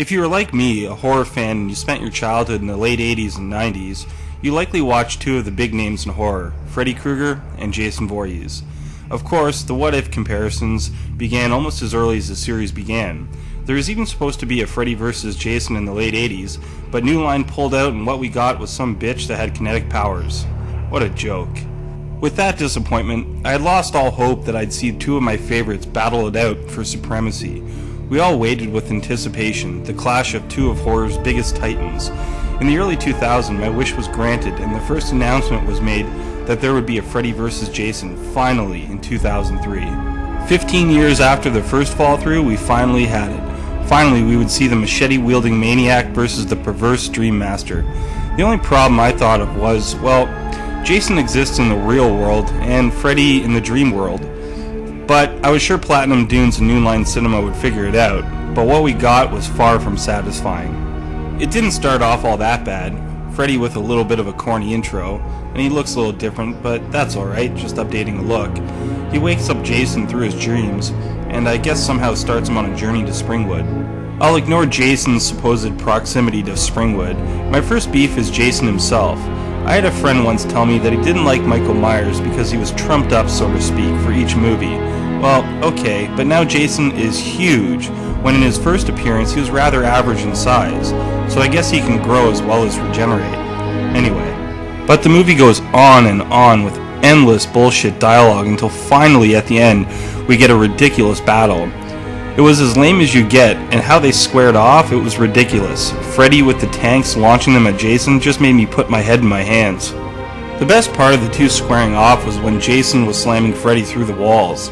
If you were like me, a horror fan, and you spent your childhood in the late 80s and 90s, you likely watched two of the big names in horror, Freddy Krueger and Jason Voorhees. Of course, the what-if comparisons began almost as early as the series began. There was even supposed to be a Freddy vs. Jason in the late 80s, but New Line pulled out and what we got was some bitch that had kinetic powers. What a joke. With that disappointment, I had lost all hope that I'd see two of my favorites battle it out for supremacy. We all waited with anticipation, the clash of two of horror's biggest titans. In the early 2000s, my wish was granted, and the first announcement was made that there would be a Freddy vs. Jason, finally, in 2003. 15 years after the first fall-through, we finally had it. Finally, we would see the machete-wielding maniac versus the perverse dream master. The only problem I thought of was, well, Jason exists in the real world, and Freddy in the dream world. But I was sure Platinum Dunes and New Line Cinema would figure it out, but what we got was far from satisfying. It didn't start off all that bad, Freddy with a little bit of a corny intro, and he looks a little different, but that's alright, just updating the look. He wakes up Jason through his dreams, and I guess somehow starts him on a journey to Springwood. I'll ignore Jason's supposed proximity to Springwood. My first beef is Jason himself. I had a friend once tell me that he didn't like Michael Myers because he was trumped up, so to speak, for each movie. Well, okay, but now Jason is huge, when in his first appearance he was rather average in size, so I guess he can grow as well as regenerate. Anyway, but the movie goes on and on with endless bullshit dialogue until finally at the end we get a ridiculous battle. It was as lame as you get, and how they squared off, it was ridiculous. Freddy with the tanks launching them at Jason just made me put my head in my hands. The best part of the two squaring off was when Jason was slamming Freddy through the walls.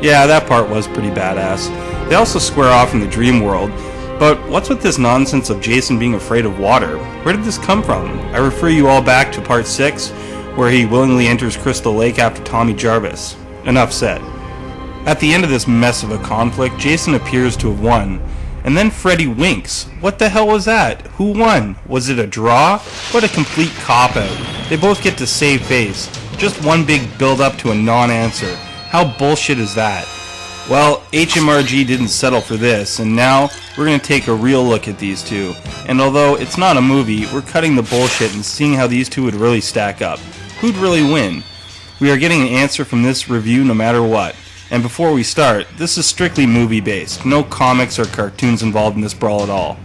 Yeah, that part was pretty badass. They also square off in the dream world, but what's with this nonsense of Jason being afraid of water? Where did this come from? I refer you all back to part 6, where he willingly enters Crystal Lake after Tommy Jarvis. Enough said. At the end of this mess of a conflict, Jason appears to have won, and then Freddy winks. What the hell was that? Who won? Was it a draw? What a complete cop-out. They both get to save face. Just one big build-up to a non-answer. How bullshit is that? Well, HMRG didn't settle for this, and now we're going to take a real look at these two. And although it's not a movie, we're cutting the bullshit and seeing how these two would really stack up. Who'd really win? We are getting an answer from this review no matter what. And before we start, this is strictly movie-based. No comics or cartoons involved in this brawl at all.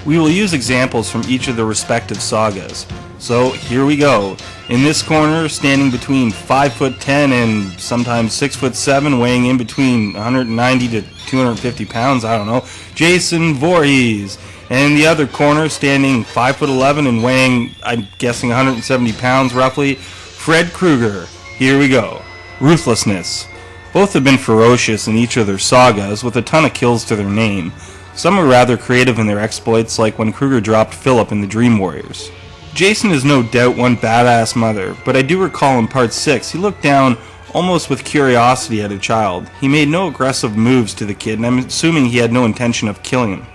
We will use examples from each of the respective sagas. So here we go. In this corner, standing between 5'10" and sometimes 6'7", weighing in between 190 to 250 pounds, I don't know, Jason Voorhees. And in the other corner, standing 5'11" and weighing, I'm guessing 170 pounds roughly, Fred Krueger. Here we go. Ruthlessness. Both have been ferocious in each of their sagas, with a ton of kills to their name. Some are rather creative in their exploits, like when Krueger dropped Philip in the Dream Warriors. Jason is no doubt one badass mother, but I do recall in part 6 he looked down almost with curiosity at a child. He made no aggressive moves to the kid, and I'm assuming he had no intention of killing him.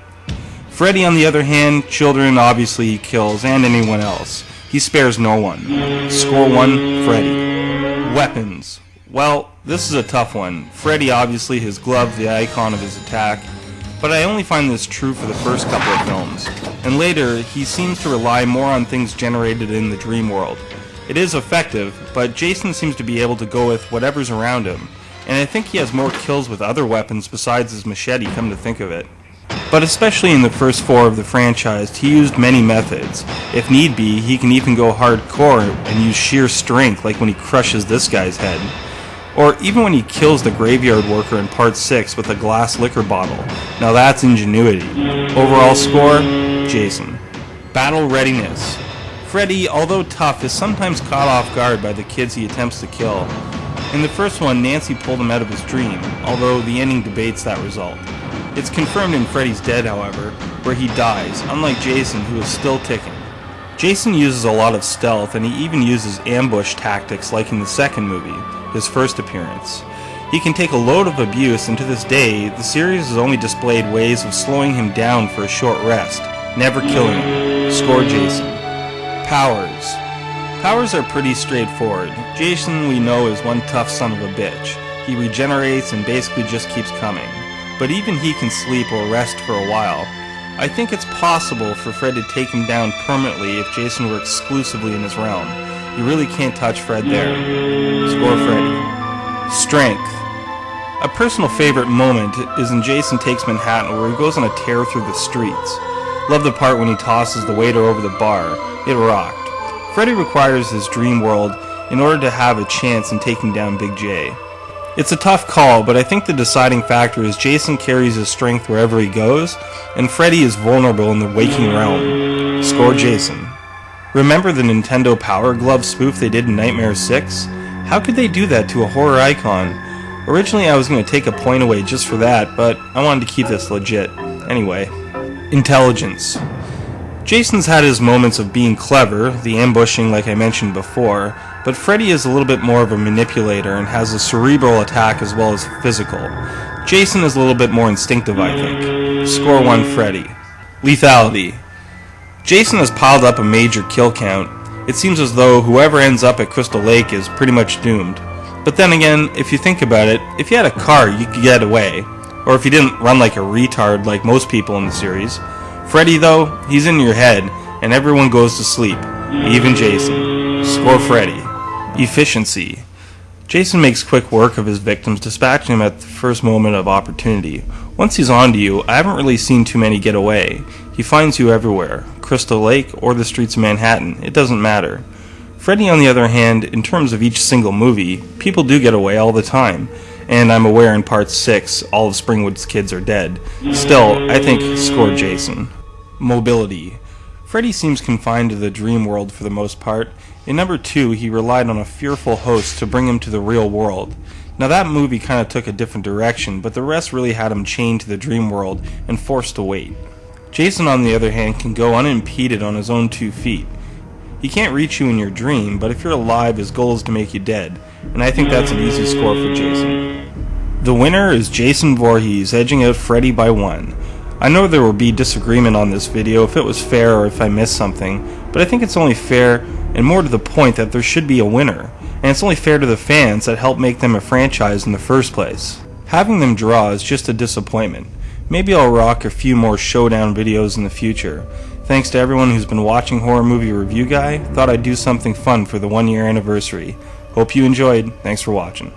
Freddy, on the other hand, children obviously he kills, and anyone else. He spares no one. Score 1, Freddy. Weapons. Well, this is a tough one. Freddy, obviously, his glove, the icon of his attack, but I only find this true for the first couple of films. And later, he seems to rely more on things generated in the dream world. It is effective, but Jason seems to be able to go with whatever's around him, and I think he has more kills with other weapons besides his machete, come to think of it. But especially in the first 4 of the franchise, he used many methods. If need be, he can even go hardcore and use sheer strength, like when he crushes this guy's head. Or even when he kills the graveyard worker in part 6 with a glass liquor bottle. Now that's ingenuity. Overall score, Jason. Battle readiness. Freddy, although tough, is sometimes caught off guard by the kids he attempts to kill. In the first one, Nancy pulled him out of his dream, although the ending debates that result. It's confirmed in Freddy's Dead, however, where he dies, unlike Jason, who is still ticking. Jason uses a lot of stealth, and he even uses ambush tactics like in the second movie, his first appearance. He can take a load of abuse, and to this day, the series has only displayed ways of slowing him down for a short rest, never killing him. Score Jason. Powers. Powers are pretty straightforward. Jason, we know, is one tough son of a bitch. He regenerates and basically just keeps coming. But even he can sleep or rest for a while. I think it's possible for Fred to take him down permanently if Jason were exclusively in his realm. You really can't touch Fred there. Score Freddy. Strength. A personal favorite moment is in Jason Takes Manhattan, where he goes on a tear through the streets. Love the part when he tosses the waiter over the bar. It rocked. Freddy requires his dream world in order to have a chance in taking down Big J. It's a tough call, but I think the deciding factor is Jason carries his strength wherever he goes, and Freddy is vulnerable in the waking realm. Score Jason. Remember the Nintendo Power Glove spoof they did in Nightmare 6? How could they do that to a horror icon? Originally I was going to take a point away just for that, but I wanted to keep this legit. Anyway. Intelligence. Jason's had his moments of being clever, the ambushing like I mentioned before, but Freddy is a little bit more of a manipulator and has a cerebral attack as well as physical. Jason is a little bit more instinctive, I think. Score 1 Freddy. Lethality. Jason has piled up a major kill count. It seems as though whoever ends up at Crystal Lake is pretty much doomed. But then again, if you think about it, if you had a car, you could get away. Or if you didn't run like a retard like most people in the series. Freddy, though, he's in your head, and everyone goes to sleep. Even Jason. Score Freddy. Efficiency. Jason makes quick work of his victims, dispatching them at the first moment of opportunity. Once he's onto you, I haven't really seen too many get away. He finds you everywhere. Crystal Lake or the streets of Manhattan. It doesn't matter. Freddy, on the other hand, in terms of each single movie, people do get away all the time. And I'm aware in Part 6, all of Springwood's kids are dead. Still, I think score Jason. Mobility. Freddy seems confined to the dream world for the most part. In number 2, he relied on a fearful host to bring him to the real world. Now that movie kind of took a different direction, but the rest really had him chained to the dream world and forced to wait. Jason, on the other hand, can go unimpeded on his own 2 feet. He can't reach you in your dream, but if you're alive, his goal is to make you dead, and I think that's an easy score for Jason. The winner is Jason Voorhees, edging out Freddy by 1. I know there will be disagreement on this video if it was fair or if I missed something, but I think it's only fair and more to the point that there should be a winner, and it's only fair to the fans that helped make them a franchise in the first place. Having them draw is just a disappointment. Maybe I'll rock a few more Showdown videos in the future. Thanks to everyone who's been watching Horror Movie Review Guy. Thought I'd do something fun for the 1-year anniversary. Hope you enjoyed. Thanks for watching.